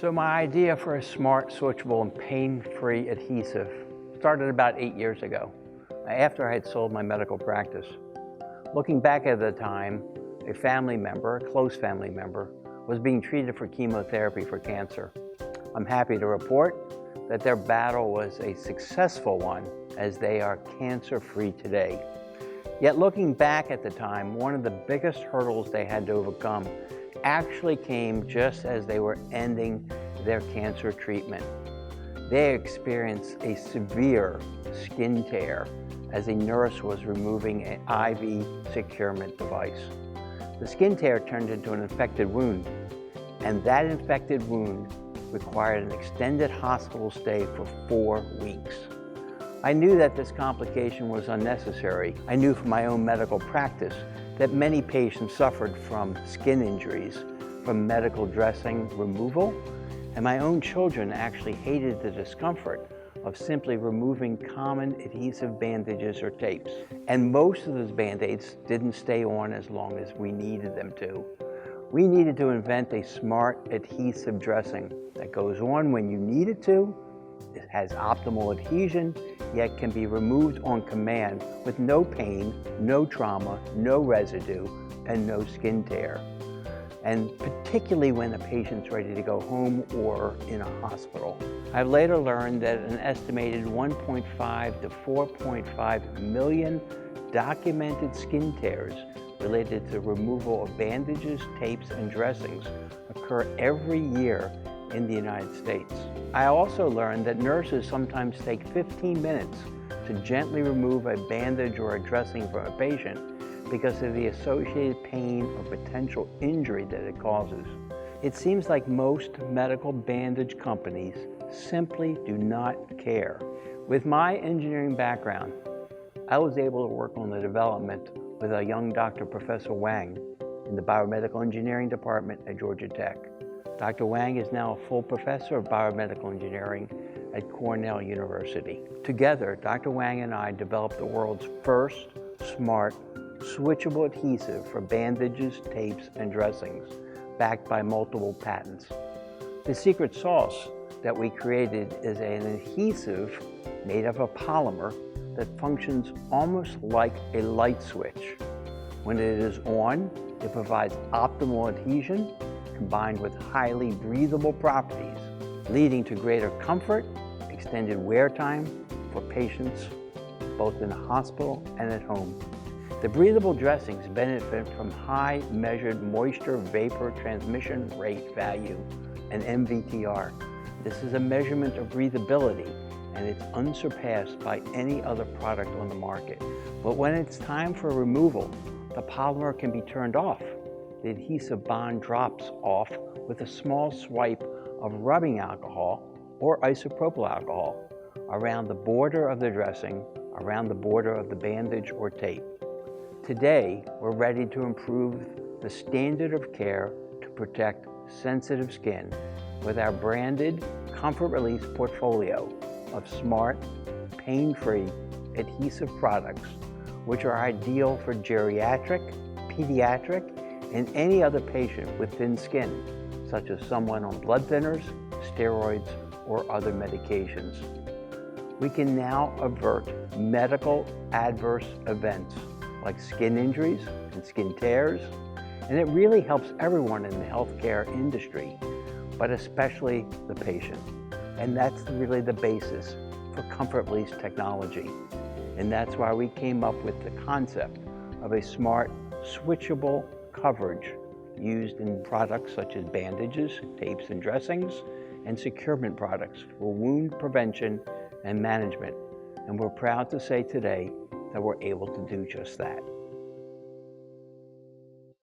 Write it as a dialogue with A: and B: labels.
A: So my idea for a smart, switchable, and pain-free adhesive started about 8 years ago, after I had sold my medical practice. Looking back at the time, a family member, a close family member, was being treated for chemotherapy for cancer. I'm happy to report that their battle was a successful one, as they are cancer-free today. Yet looking back at the time, one of the biggest hurdles they had to overcome actually came just as they were ending their cancer treatment. They experienced a severe skin tear as a nurse was removing an IV securement device. The skin tear turned into an infected wound, and that infected wound required an extended hospital stay for 4 weeks. I knew that this complication was unnecessary. I knew from my own medical practice that many patients suffered from skin injuries, from medical dressing removal, and my own children actually hated the discomfort of simply removing common adhesive bandages or tapes. And most of those Band-Aids didn't stay on as long as we needed them to. We needed to invent a smart adhesive dressing that goes on when you need it to, it has optimal adhesion, yet can be removed on command with no pain, no trauma, no residue, and no skin tear. And particularly when the patient's ready to go home or in a hospital. I've later learned that an estimated 1.5 to 4.5 million documented skin tears related to removal of bandages, tapes, and dressings occur every year in the United States. I also learned that nurses sometimes take 15 minutes to gently remove a bandage or a dressing from a patient because of the associated pain or potential injury that it causes. It seems like most medical bandage companies simply do not care. With my engineering background, I was able to work on the development with a young Dr. Professor Wang in the Biomedical Engineering Department at Georgia Tech. Dr. Wang is now a full professor of biomedical engineering at Cornell University. Together, Dr. Wang and I developed the world's first smart, switchable adhesive for bandages, tapes, and dressings, backed by multiple patents. The secret sauce that we created is an adhesive made of a polymer that functions almost like a light switch. When it is on, it provides optimal adhesion combined with highly breathable properties, leading to greater comfort, extended wear time for patients both in a hospital and at home. The breathable dressings benefit from high measured moisture vapor transmission rate value, an MVTR. This is a measurement of breathability, and it's unsurpassed by any other product on the market. But when it's time for removal, the polymer can be turned off. The adhesive bond drops off with a small swipe of rubbing alcohol or isopropyl alcohol around the border of the dressing, around the border of the bandage or tape. Today, we're ready to improve the standard of care to protect sensitive skin with our branded Comfort Release portfolio of smart, pain-free adhesive products, which are ideal for geriatric, pediatric, and any other patient with thin skin, such as someone on blood thinners, steroids, or other medications. We can now avert medical adverse events like skin injuries and skin tears, and it really helps everyone in the healthcare industry, but especially the patient. And that's really the basis for Comfort Release technology. And that's why we came up with the concept of a smart, switchable coverage used in products such as bandages, tapes and dressings, and securement products for wound prevention and management. And we're proud to say today that we're able to do just that.